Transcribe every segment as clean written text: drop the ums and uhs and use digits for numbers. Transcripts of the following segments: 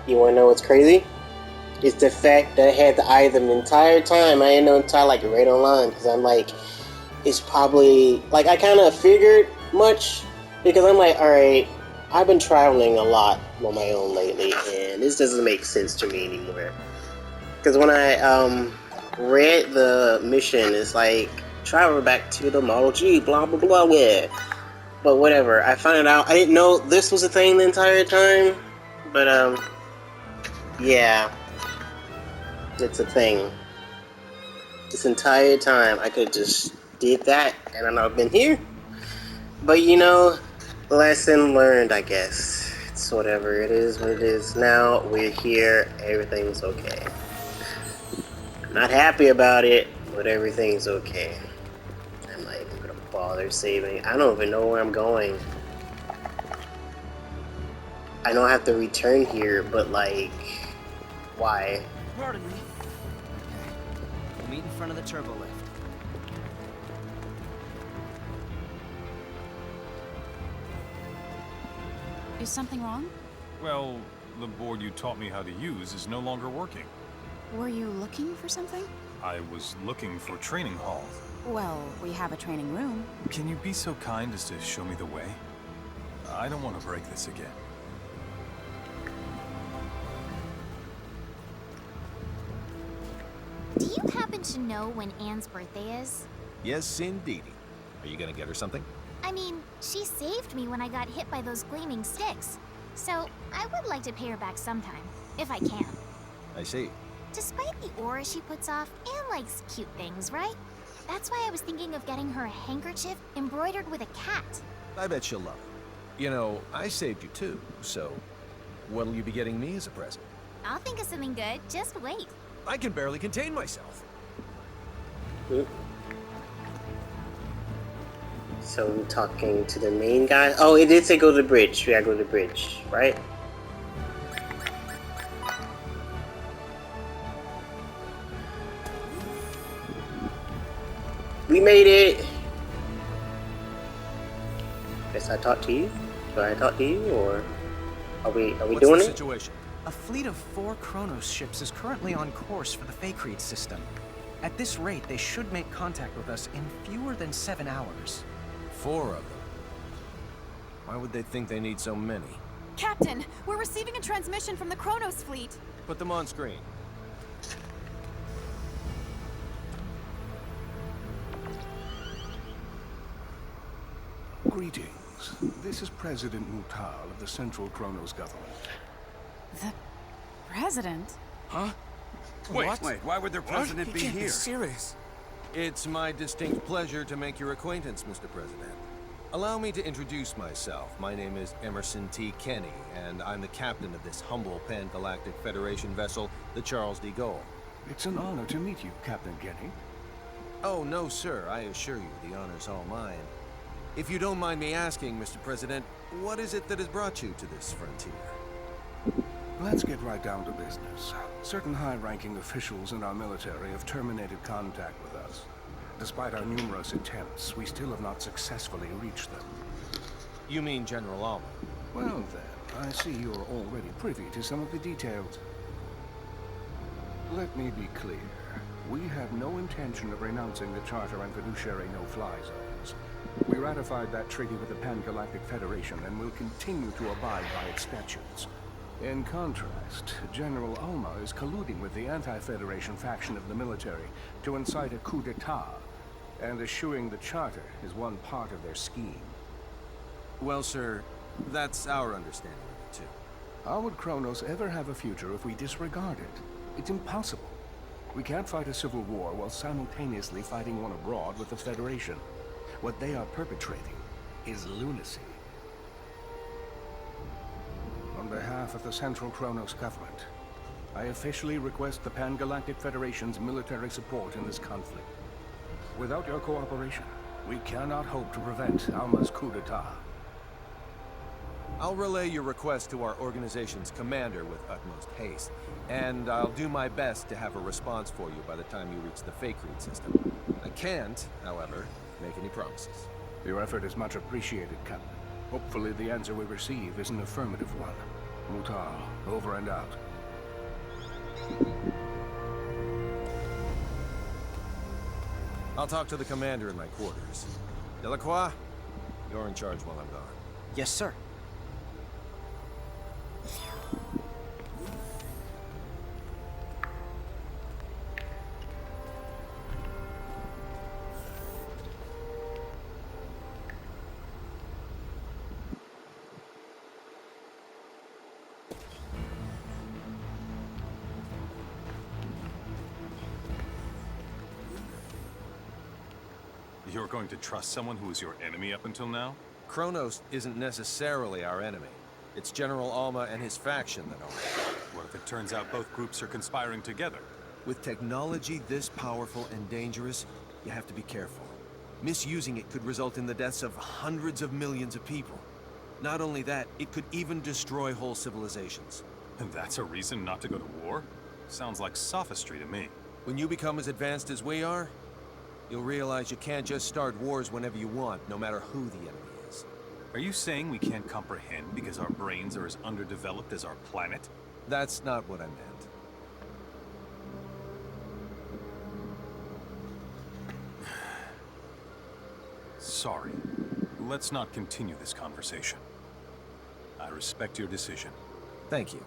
You wanna know what's crazy? It's the fact that I had the item the entire time. I didn't know until like right online because I'm like, it's probably like I kind of figured much because I'm like, all right, I've been traveling a lot on my own lately, and this doesn't make sense to me anymore. Because when I read the mission, it's like travel back to the Model G, blah blah blah, yeah. But whatever, I found out I didn't know this was a thing the entire time. But yeah, it's a thing. This entire time I could just did that and I'd not been here. But you know, lesson learned, I guess. It's whatever, it is what it is. Now we're here, everything's okay. Not happy about it, but everything's okay. I'm not even gonna bother saving. I don't even know where I'm going. I know I have to return here, but like, why? Pardon me. Okay. We'll meet in front of the turbo lift. Is something wrong? Well, the board you taught me how to use is no longer working. Were you looking for something? I was looking for training hall. Well, we have a training room. Can you be so kind as to show me the way? I don't want to break this again. Do you happen to know when Anne's birthday is? Yes, indeedy. Are you gonna get her something? I mean, she saved me when I got hit by those gleaming sticks. So, I would like to pay her back sometime, if I can. I see. Despite the aura she puts off, Anne likes cute things, right? That's why I was thinking of getting her a handkerchief embroidered with a cat. I bet she'll love it. You know, I saved you too, so what'll you be getting me as a present? I'll think of something good, just wait. I can barely contain myself. So I'm talking to the main guy. Oh, it did say go to the bridge. We gotta go to the bridge, right? We made it. Guess I talk to you. Do I talk to you, or are we What's doing the it? situation? A fleet of 4 Kronos ships is currently on course for the Faithlessness system. At this rate, they should make contact with us in fewer than 7 hours. 4 of them. Why would they think they need so many? Captain, we're receiving a transmission from the Kronos fleet. Put them on screen. Greetings. This is President Mutal of the Central Kronos government. The president? Huh? Wait, why would their president be He can't here? be serious. It's my distinct pleasure to make your acquaintance, Mr. President. Allow me to introduce myself. My name is Emerson T. Kenny, and I'm the captain of this humble Pan-Galactic Federation vessel, the Charles de Gaulle. It's an honor to meet you, Captain Kenny. Oh, no, sir. I assure you, the honor's all mine. If you don't mind me asking, Mr. President, what is it that has brought you to this frontier? Let's get right down to business. Certain high-ranking officials in our military have terminated contact with us. Despite our numerous attempts, we still have not successfully reached them. You mean General Alma? Well then, I see you're already privy to some of the details. Let me be clear. We have no intention of renouncing the Charter and fiduciary no-fly zones. We ratified that treaty with the Pan-Galactic Federation and will continue to abide by its statutes. In contrast, General Alma is colluding with the anti-Federation faction of the military to incite a coup d'etat, and eschewing the Charter is one part of their scheme. Well, sir, that's our understanding of it, too. How would Kronos ever have a future if we disregard it? It's impossible. We can't fight a civil war while simultaneously fighting one abroad with the Federation. What they are perpetrating is lunacy. On behalf of the Central Kronos government, I officially request the Pan-Galactic Federation's military support in this conflict. Without your cooperation, we cannot hope to prevent Alma's coup d'etat. I'll relay your request to our organization's commander with utmost haste, and I'll do my best to have a response for you by the time you reach the Faithlessness system. I can't, however, make any promises. Your effort is much appreciated, Captain. Hopefully the answer we receive is an affirmative one. Mutal, over and out. I'll talk to the commander in my quarters. Delacroix, you're in charge while I'm gone. Yes, sir. You're going to trust someone who was your enemy up until now? Kronos isn't necessarily our enemy. It's General Alma and his faction that are. What if it turns out both groups are conspiring together? With technology this powerful and dangerous, you have to be careful. Misusing it could result in the deaths of hundreds of millions of people. Not only that, it could even destroy whole civilizations. And that's a reason not to go to war? Sounds like sophistry to me. When you become as advanced as we are, you'll realize you can't just start wars whenever you want, no matter who the enemy is. Are you saying we can't comprehend because our brains are as underdeveloped as our planet? That's not what I meant. Sorry. Let's not continue this conversation. I respect your decision. Thank you.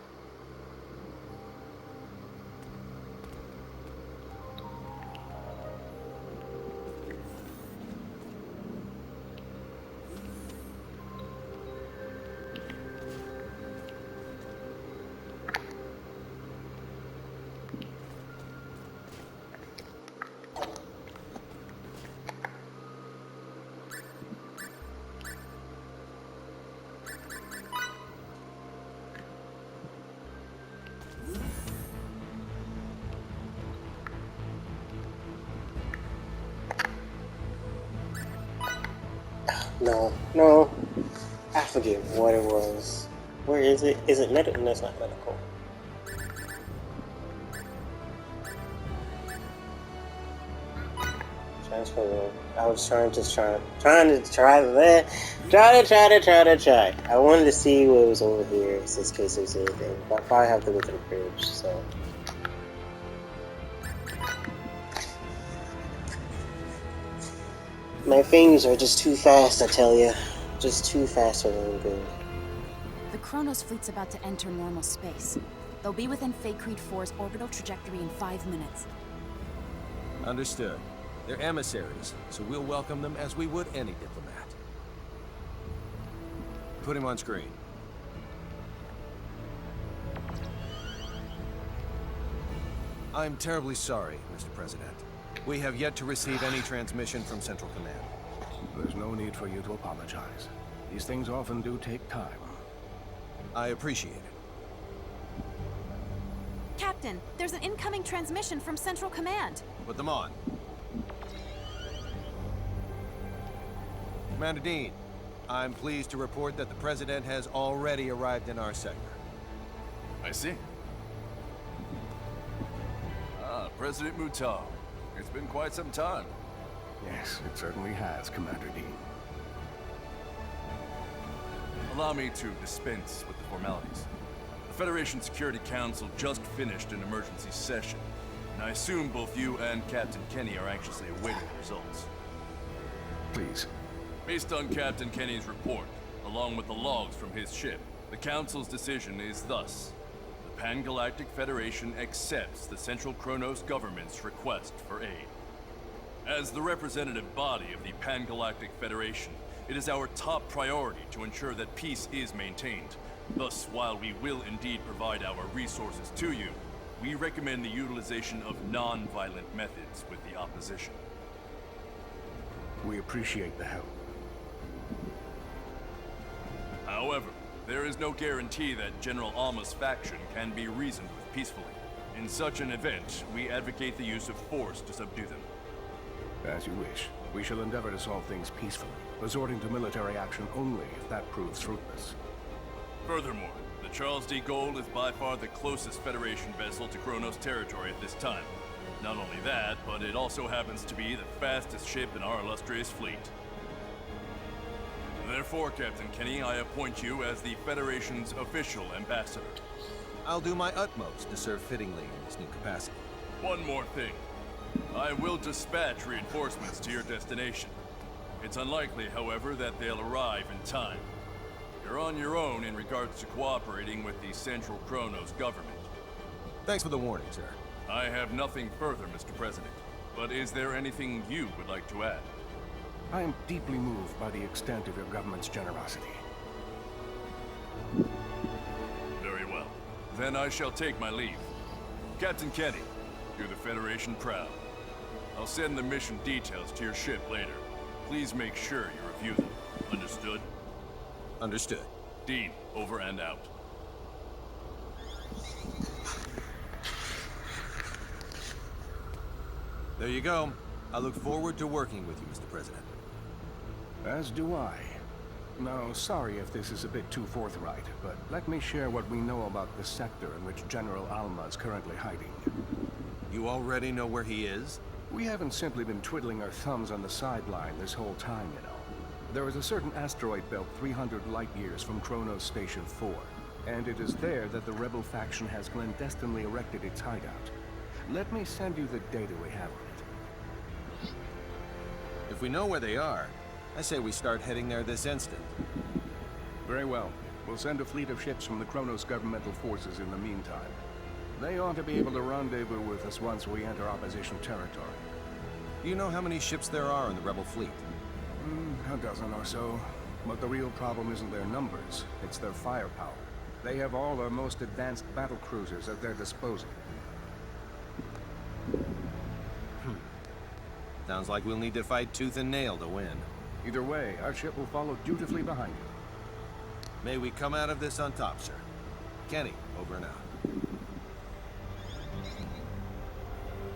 No. I forget what it was. Where is it? Is it medical? No, it's not medical. Transfer. I was trying to try that. Try. I wanted to see what was over here, in case there's anything. But I'll probably have to go to the bridge, so. My things are just too fast, I tell you. Just too fast for them good. The Kronos fleet's about to enter normal space. They'll be within Faithlessness 4's orbital trajectory in 5 minutes. Understood. They're emissaries, so we'll welcome them as we would any diplomat. Put him on screen. I'm terribly sorry, Mr. President. We have yet to receive any transmission from Central Command. There's no need for you to apologize. These things often do take time. I appreciate it. Captain, there's an incoming transmission from Central Command. Put them on. Commander Dean, I'm pleased to report that the President has already arrived in our sector. I see. President Mutal. It's been quite some time. Yes, it certainly has, Commander Dean. Allow me to dispense with the formalities. The Federation Security Council just finished an emergency session, and I assume both you and Captain Kenny are anxiously awaiting the results. Please. Based on Captain Kenny's report, along with the logs from his ship, the Council's decision is thus. The Pan-Galactic Federation accepts the Central Kronos government's request for aid. As the representative body of the Pan-Galactic Federation, it is our top priority to ensure that peace is maintained. Thus, while we will indeed provide our resources to you, we recommend the utilization of non-violent methods with the opposition. We appreciate the help. However, there is no guarantee that General Alma's faction can be reasoned with peacefully. In such an event, we advocate the use of force to subdue them. As you wish. We shall endeavor to solve things peacefully, resorting to military action only if that proves fruitless. Furthermore, the Charles D. Gold is by far the closest Federation vessel to Kronos territory at this time. Not only that, but it also happens to be the fastest ship in our illustrious fleet. Therefore, Captain Kenny, I appoint you as the Federation's official ambassador. I'll do my utmost to serve fittingly in this new capacity. One more thing. I will dispatch reinforcements to your destination. It's unlikely, however, that they'll arrive in time. You're on your own in regards to cooperating with the Central Kronos government. Thanks for the warning, sir. I have nothing further, Mr. President. But is there anything you would like to add? I am deeply moved by the extent of your government's generosity. Very well. Then I shall take my leave. Captain Kenny, do the Federation proud. I'll send the mission details to your ship later. Please make sure you review them. Understood? Understood. Dean, over and out. There you go. I look forward to working with you, Mr. President. As do I. Now, sorry if this is a bit too forthright, but let me share what we know about the sector in which General Alma is currently hiding. You already know where he is? We haven't simply been twiddling our thumbs on the sideline this whole time, you know. There is a certain asteroid belt 300 light-years from Kronos Station 4, and it is there that the rebel faction has clandestinely erected its hideout. Let me send you the data we have on it. If we know where they are, I say we start heading there this instant. Very well. We'll send a fleet of ships from the Kronos governmental forces in the meantime. They ought to be able to rendezvous with us once we enter opposition territory. Do you know how many ships there are in the rebel fleet? A dozen or so. But the real problem isn't their numbers, it's their firepower. They have all our most advanced battle cruisers at their disposal. Sounds like we'll need to fight tooth and nail to win. Either way, our ship will follow dutifully behind you. May we come out of this on top, sir. Kenny, over and out.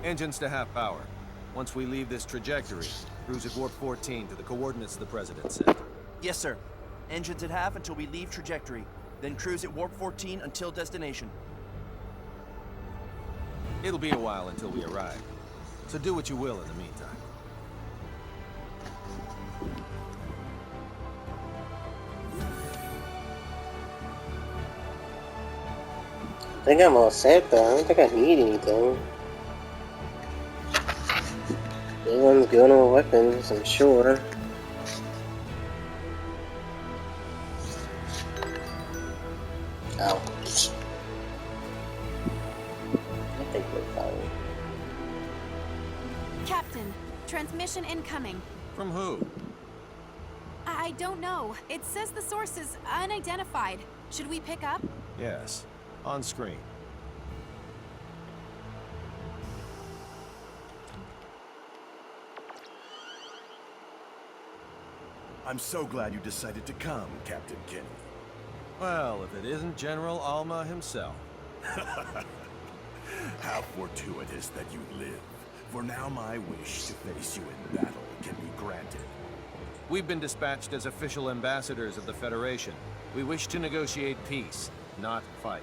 Engines to half power. Once we leave this trajectory, cruise at warp 14 to the coordinates the President set. Yes, sir. Engines at half until we leave trajectory. Then cruise at warp 14 until destination. It'll be a while until we arrive, so do what you will in the meantime. I think I'm all set though. I don't think I need anything. Everyone's good on weapons, I'm sure. Ow. I think we're fine. Captain, transmission incoming. From who? I don't know. It says the source is unidentified. Should we pick up? Yes, on screen. I'm so glad you decided to come, Captain Kenny. Well, if it isn't General Alma himself. How fortuitous that you live. For now my wish to face you in battle can be granted. We've been dispatched as official ambassadors of the Federation. We wish to negotiate peace, not fight.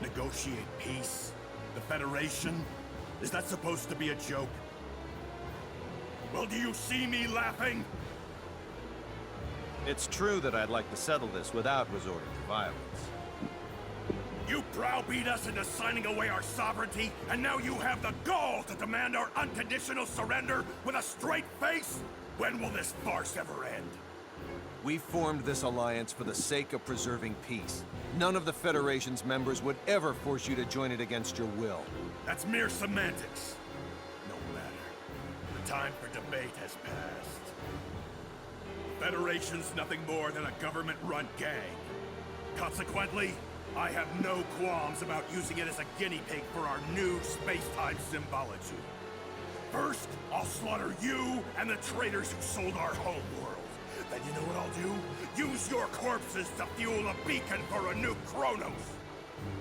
Negotiate peace? The Federation? Is that supposed to be a joke? Well, do you see me laughing? It's true that I'd like to settle this without resorting to violence. You browbeat us into signing away our sovereignty, and now you have the gall to demand our unconditional surrender with a straight face? When will this farce ever end? We formed this alliance for the sake of preserving peace. None of the Federation's members would ever force you to join it against your will. That's mere semantics. No matter. The time for debate has passed. Federation's nothing more than a government-run gang. Consequently, I have no qualms about using it as a guinea pig for our new space-time symbology. First, I'll slaughter you and the traitors who sold our home world. Then you know what I'll do? Use your corpses to fuel a beacon for a new Kronos!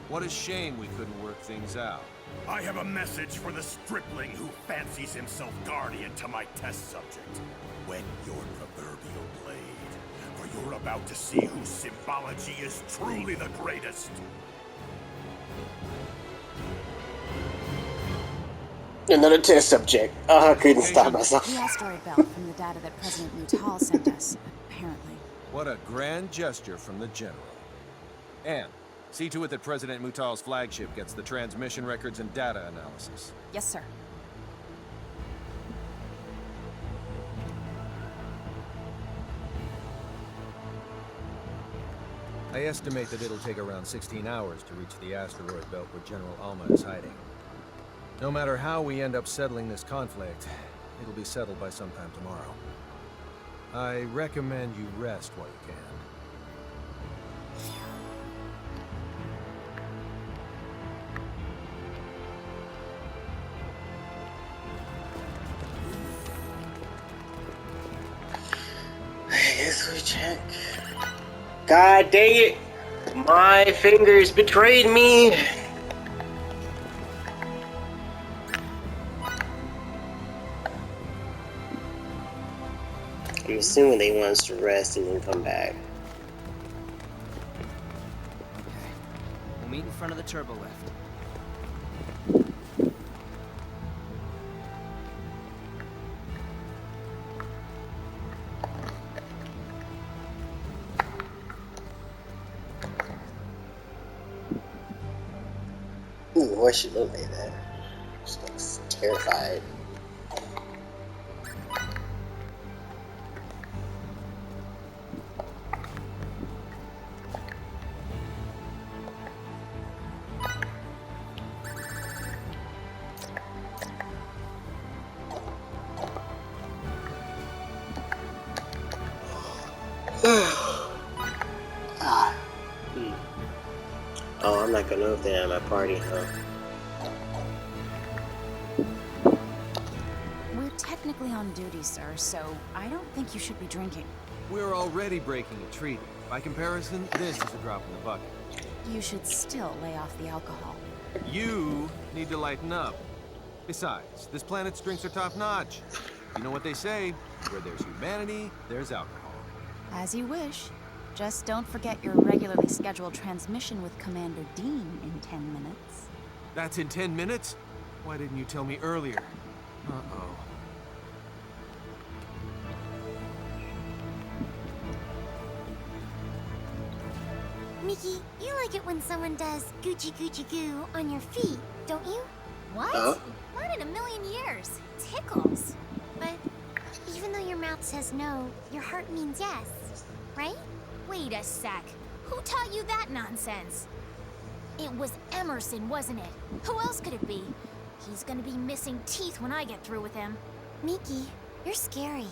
What a shame we couldn't work things out. I have a message for the stripling who fancies himself guardian to my test subject. Whet your proverbial blade, for you're about to see whose symbology is truly the greatest. Another test subject. Oh, I couldn't stop myself. The asteroid belt from the data that President Mutal sent us, apparently. What a grand gesture from the General. And see to it that President Mutal's flagship gets the transmission records and data analysis. Yes, sir. I estimate that it'll take around 16 hours to reach the asteroid belt where General Alma is hiding. No matter how we end up settling this conflict, it'll be settled by sometime tomorrow. I recommend you rest while you can. I guess we check. God dang it! My fingers betrayed me! I'm assuming they want us to rest and then come back. Okay. We'll meet in front of the turbo lift. Ooh, why she look like that? She looks terrified. Oh, I'm not gonna know if they're at my party, huh? We're technically on duty, sir, so I don't think you should be drinking. We're already breaking a treaty. By comparison, this is a drop in the bucket. You should still lay off the alcohol. You need to lighten up. Besides, this planet's drinks are top-notch. You know what they say, where there's humanity, there's alcohol. As you wish. Just don't forget your regularly scheduled transmission with Commander Dean in 10 minutes. That's in 10 minutes? Why didn't you tell me earlier? Uh-oh. Mickey, you like it when someone does Gucci Gucci goo on your feet, don't you? What? Not in a million years. Tickles. But even though your mouth says no, your heart means yes, right? Wait a sec. Who taught you that nonsense? It was Emerson, wasn't it? Who else could it be? He's gonna be missing teeth when I get through with him. Miki, you're scary.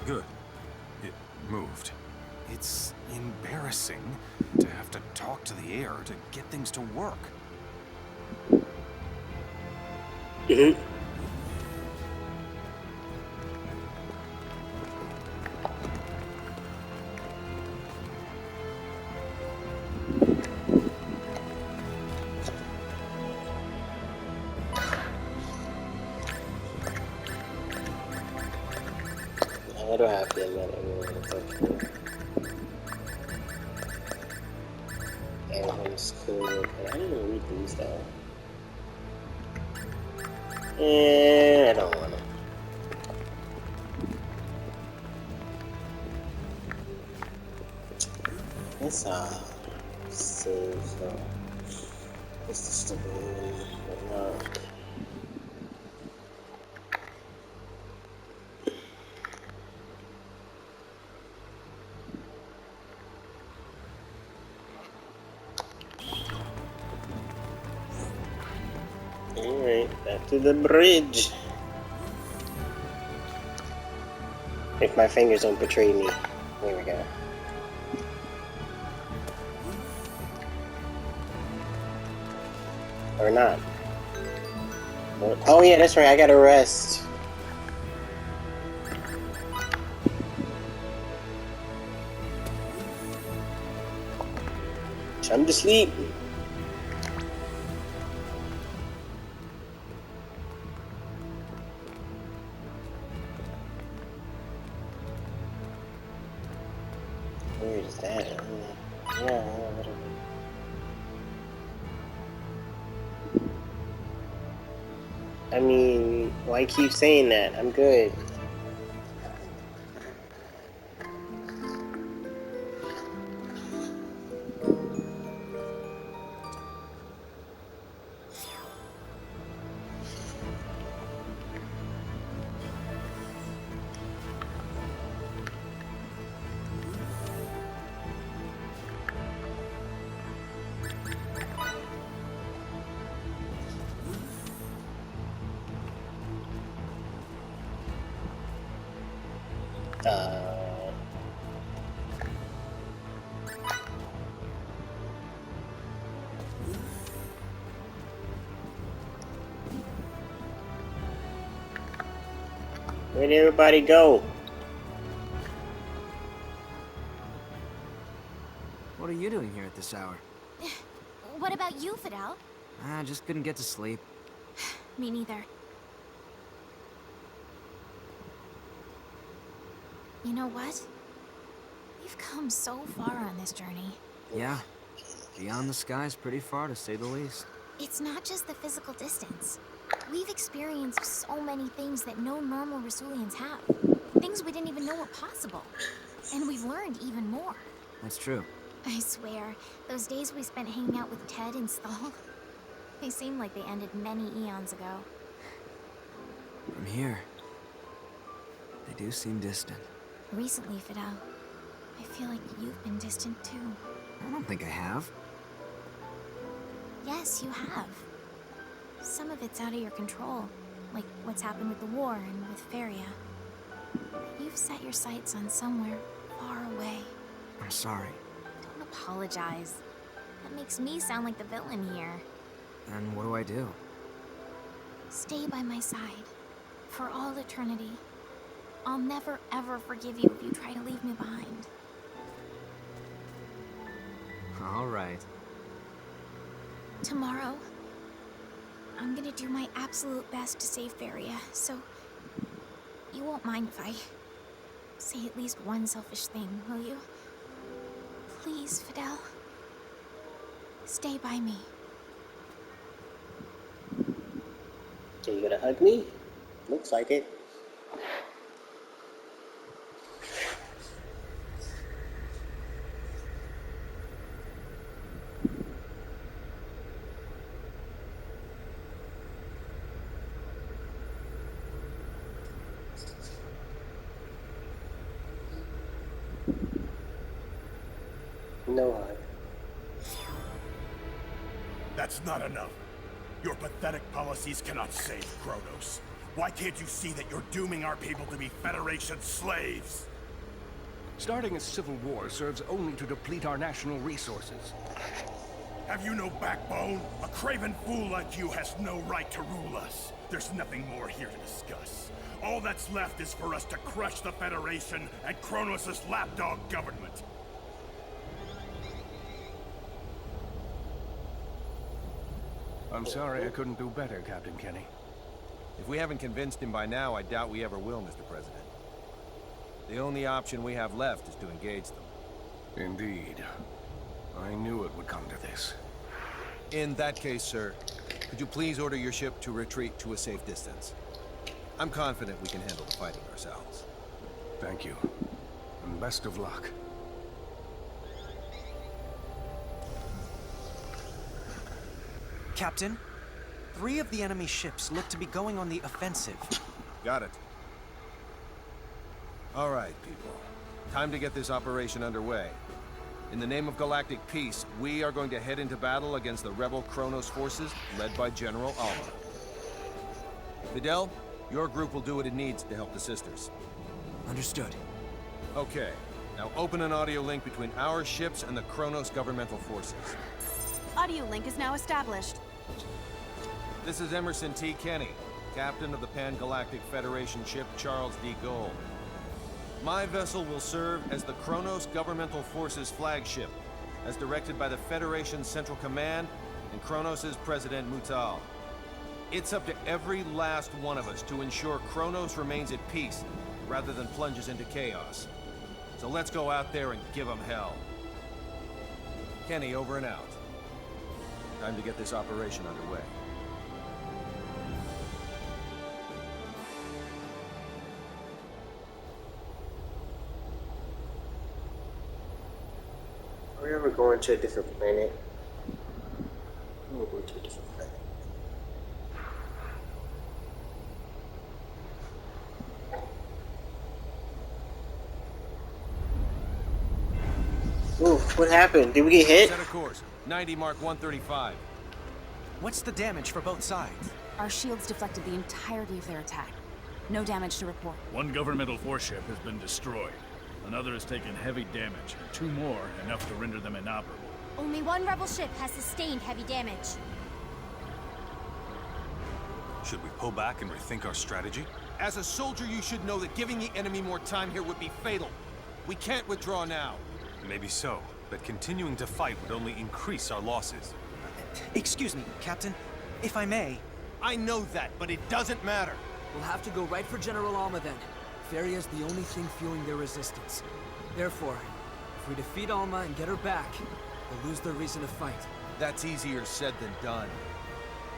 Good. It moved. It's embarrassing to have to talk to the air to get things to work. Mm-hmm. I don't have to admit it. Everyone's cool, but I didn't read these though. I don't want to. Let's save. This is the moon. Alright, back to the bridge. If my fingers don't betray me. There we go. Or not. Oh yeah, that's right, I gotta rest. Time to sleep. Where is that? Yeah, whatever. I mean, why keep saying that? I'm good. Where'd everybody go? What are you doing here at this hour? What about you, Fidel? I just couldn't get to sleep. Me neither. You know what? We've come so far on this journey. Yeah. Beyond the skies pretty far, to say the least. It's not just the physical distance. We've experienced so many things that no normal Rasulians have. Things we didn't even know were possible. And we've learned even more. That's true. I swear, those days we spent hanging out with Ted and Stahl, they seem like they ended many eons ago. From here, they do seem distant. Recently, Fidel, I feel like you've been distant too. I don't think I have. Yes, you have. Some of it's out of your control, like what's happened with the war and with Feria. You've set your sights on somewhere far away. I'm sorry. Don't apologize. That makes me sound like the villain here. And what do I do? Stay by my side. For all eternity. I'll never ever forgive you if you try to leave me behind. All right. Tomorrow, I'm gonna do my absolute best to save Feria, so you won't mind if I say at least one selfish thing, will you? Please, Fidel. Stay by me. Are you gonna hug me? Looks like it. No hug. That's not enough. Your pathetic policies cannot save Kronos. Why can't you see that you're dooming our people to be Federation slaves? Starting a civil war serves only to deplete our national resources. Have you no backbone? A craven fool like you has no right to rule us. There's nothing more here to discuss. All that's left is for us to crush the Federation and Kronos' lapdog government. I'm sorry I couldn't do better, Captain Kenny. If we haven't convinced him by now, I doubt we ever will, Mr. President. The only option we have left is to engage them. Indeed. I knew it would come to this. In that case, sir, could you please order your ship to retreat to a safe distance? I'm confident we can handle the fighting ourselves. Thank you. And best of luck. Captain, 3 of the enemy ships look to be going on the offensive. Got it. All right, people. Time to get this operation underway. In the name of galactic peace, we are going to head into battle against the rebel Kronos forces led by General Alma. Fidel, your group will do what it needs to help the sisters. Understood. Okay. Now open an audio link between our ships and the Kronos governmental forces. Audio link is now established. This is Emerson T. Kenny, captain of the Pan-Galactic Federation ship Charles D. Gold. My vessel will serve as the Kronos Governmental Forces flagship, as directed by the Federation's Central Command and Kronos' President Mutal. It's up to every last one of us to ensure Kronos remains at peace, rather than plunges into chaos. So let's go out there and give them hell. Kenny, over and out. Time to get this operation underway. We're going to a different planet. We're going to a different planet. Oof, what happened? Did we get hit? Set a course. 90 mark 135. What's the damage for both sides? Our shields deflected the entirety of their attack. No damage to report. One governmental force ship has been destroyed. Another has taken heavy damage, and 2 more enough to render them inoperable. Only one rebel ship has sustained heavy damage. Should we pull back and rethink our strategy? As a soldier, you should know that giving the enemy more time here would be fatal. We can't withdraw now. Maybe so, but continuing to fight would only increase our losses. Excuse me, Captain. If I may... I know that, but it doesn't matter. We'll have to go right for General Alma then. Faria's the only thing fueling their resistance. Therefore, if we defeat Alma and get her back, they'll lose their reason to fight. That's easier said than done.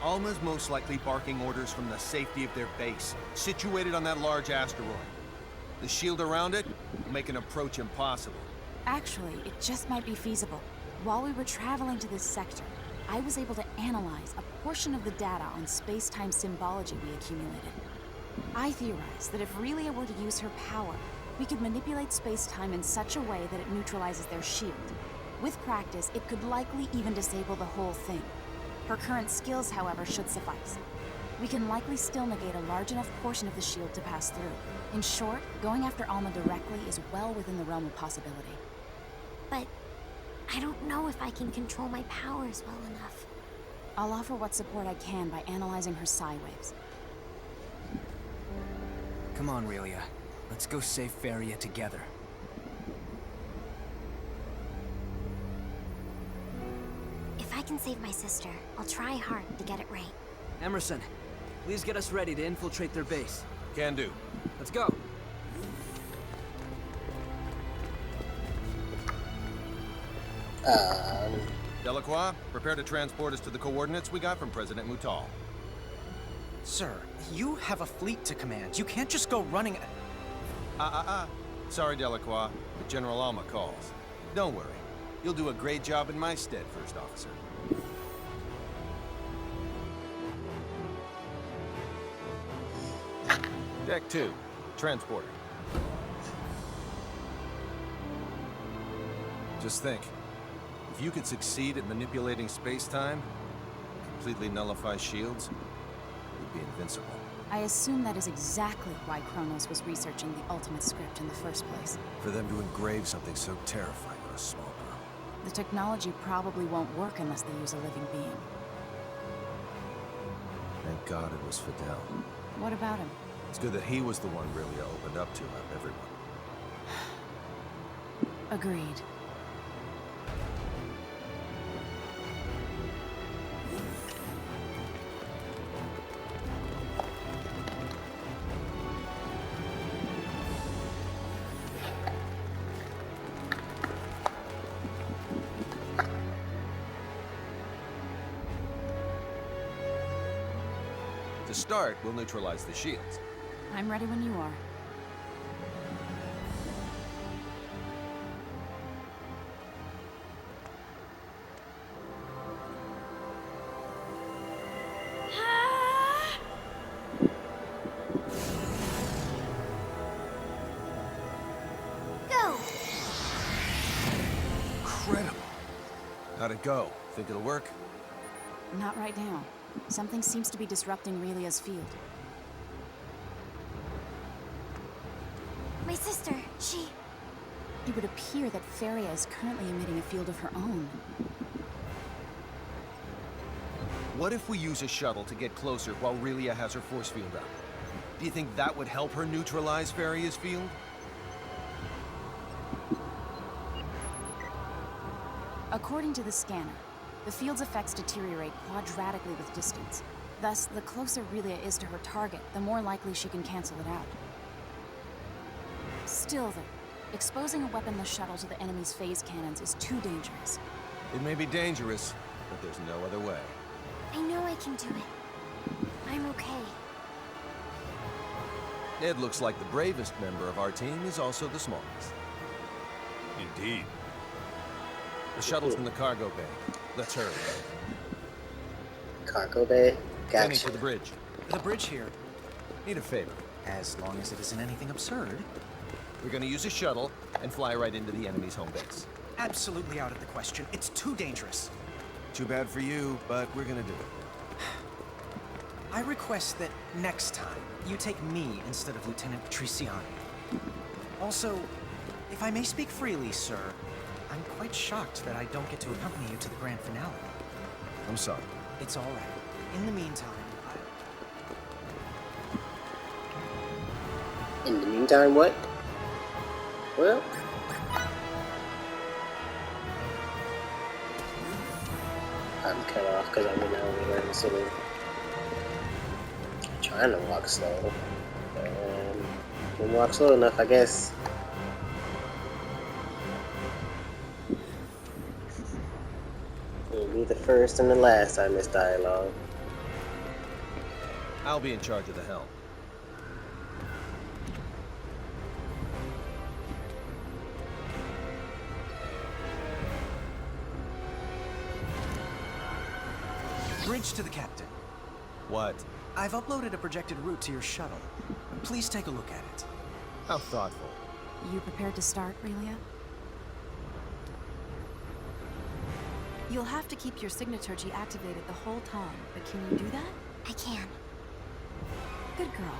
Alma's most likely barking orders from the safety of their base, situated on that large asteroid. The shield around it will make an approach impossible. Actually, it just might be feasible. While we were traveling to this sector, I was able to analyze a portion of the data on space-time symbology we accumulated. I theorized that if Relia were to use her power, we could manipulate space-time in such a way that it neutralizes their shield. With practice, it could likely even disable the whole thing. Her current skills, however, should suffice. We can likely still negate a large enough portion of the shield to pass through. In short, going after Alma directly is well within the realm of possibility. But I don't know if I can control my powers well enough. I'll offer what support I can by analyzing her psi waves. Come on, Relia. Let's go save Faria together. If I can save my sister, I'll try hard to get it right. Emerson, please get us ready to infiltrate their base. Can do. Let's go. Delacroix, prepare to transport us to the coordinates we got from President Mutal. Sir, you have a fleet to command. You can't just go running... Sorry, Delacroix, but General Alma calls. Don't worry. You'll do a great job in my stead, First Officer. Deck 2, transporter. Just think. If you could succeed at manipulating space-time, completely nullify shields, you'd be invincible. I assume that is exactly why Kronos was researching the ultimate script in the first place. For them to engrave something so terrifying on a small girl. The technology probably won't work unless they use a living being. Thank God it was Fidel. What about him? It's good that he was the one Relia opened up to out of everyone. Agreed. To start, we'll neutralize the shields. I'm ready when you are. Go! Incredible. How'd it go? Think it'll work? Not right now. Something seems to be disrupting Relia's field. My sister, she... It would appear that Faria is currently emitting a field of her own. What if we use a shuttle to get closer while Relia has her force field up? Do you think that would help her neutralize Faria's field? According to the scanner, the field's effects deteriorate quadratically with distance. Thus, the closer Relia is to her target, the more likely she can cancel it out. Still, though, exposing a weaponless shuttle to the enemy's phase cannons is too dangerous. It may be dangerous, but there's no other way. I know I can do it. I'm okay. It looks like the bravest member of our team is also the smallest. Indeed. The shuttle's in the cargo bay. Let's hurry. Cargo bay? Kenny, Gotcha. to the bridge. The bridge here. Need a favor. As long as it isn't anything absurd. We're gonna use a shuttle and fly right into the enemy's home base. Absolutely out of the question. It's too dangerous. Too bad for you, but we're gonna do it. I request that next time you take me instead of Lieutenant Triciani. Also, if I may speak freely, sir, I'm quite shocked that I don't get to accompany you to the grand finale. I'm sorry. It's all right. In the meantime, In the meantime, what? Well, I'm cut off because I'm in the elevator in the city. I'm trying to walk slow. Didn't walk slow enough, I guess. It'll be the first and the last I miss dialogue. I'll be in charge of the helm. bridge to the captain. What? I've uploaded a projected route to your shuttle. Please take a look at it. How thoughtful. You prepared to start, Relia? You'll have to keep your signaturgy activated the whole time, but can you do that? I can. Good girl.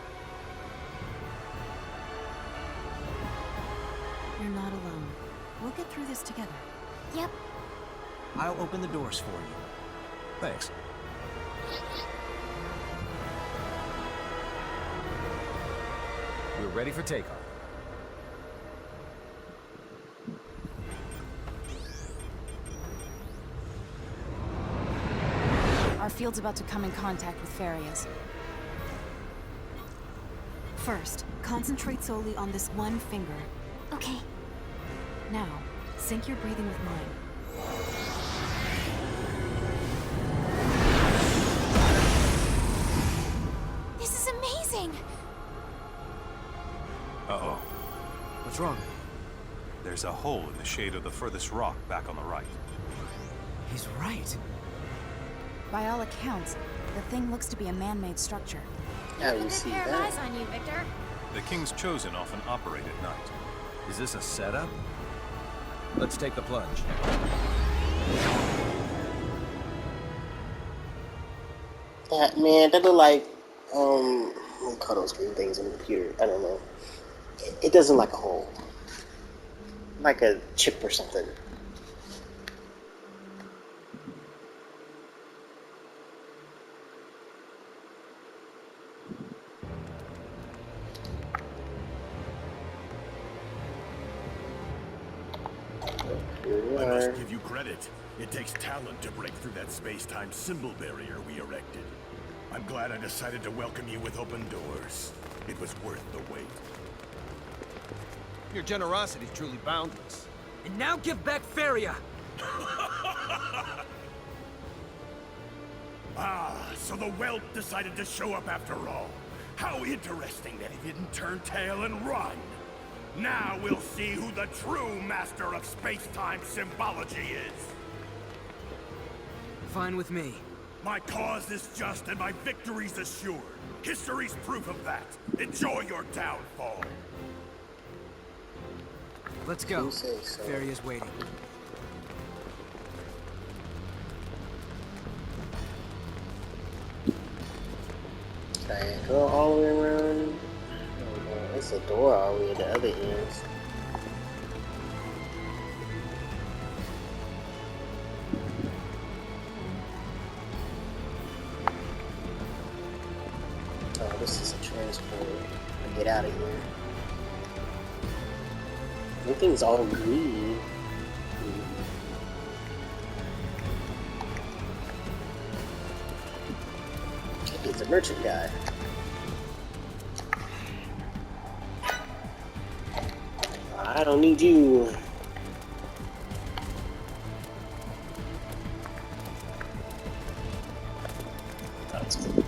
You're not alone. We'll get through this together. Yep. I'll open the doors for you. Thanks. We're ready for takeoff. Our field's about to come in contact with Farias. First, concentrate solely on this one finger. Okay. Now, sync your breathing with mine. This is amazing! Uh-oh. What's wrong? There's a hole in the shade of the furthest rock back on the right. He's right. By all accounts, the thing looks to be a man-made structure. How do you see Pair of that? eyes on you, Victor. The King's Chosen often operate at night. Is this a setup? Let's take the plunge. That man, that look like what do you call those green things on the computer? I don't know. It doesn't like a hole. Like a chip or something. I must give you credit. It takes talent to break through that space-time symbol barrier we erected. I'm glad I decided to welcome you with open doors. It was worth the wait. Your generosity is truly boundless. And now give back Faria! Ah, so the whelp decided to show up after all. How interesting that he didn't turn tail and run. Now we'll see who the true master of space-time symbology is. Fine with me. My cause is just and my victory's assured. History's proof of that. Enjoy your downfall. Let's go. You say so. Faria's waiting. Okay, go all the way around. Oh no, it's a door all the way at the other end. Oh, this is a transport. Get out of here. Everything's all green. It's a merchant guy. I don't need you. That's cool.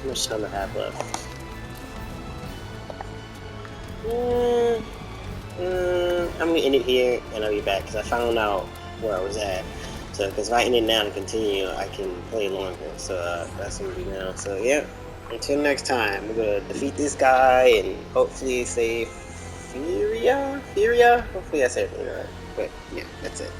How much time do I have left? I'm gonna end it here, and I'll be back because I found out where I was at. So, because if I end it now and continue, I can play longer. So that's what we do now. So yeah, until next time, we're gonna defeat this guy and hopefully save Furia. Hopefully I said it right. But yeah, that's it.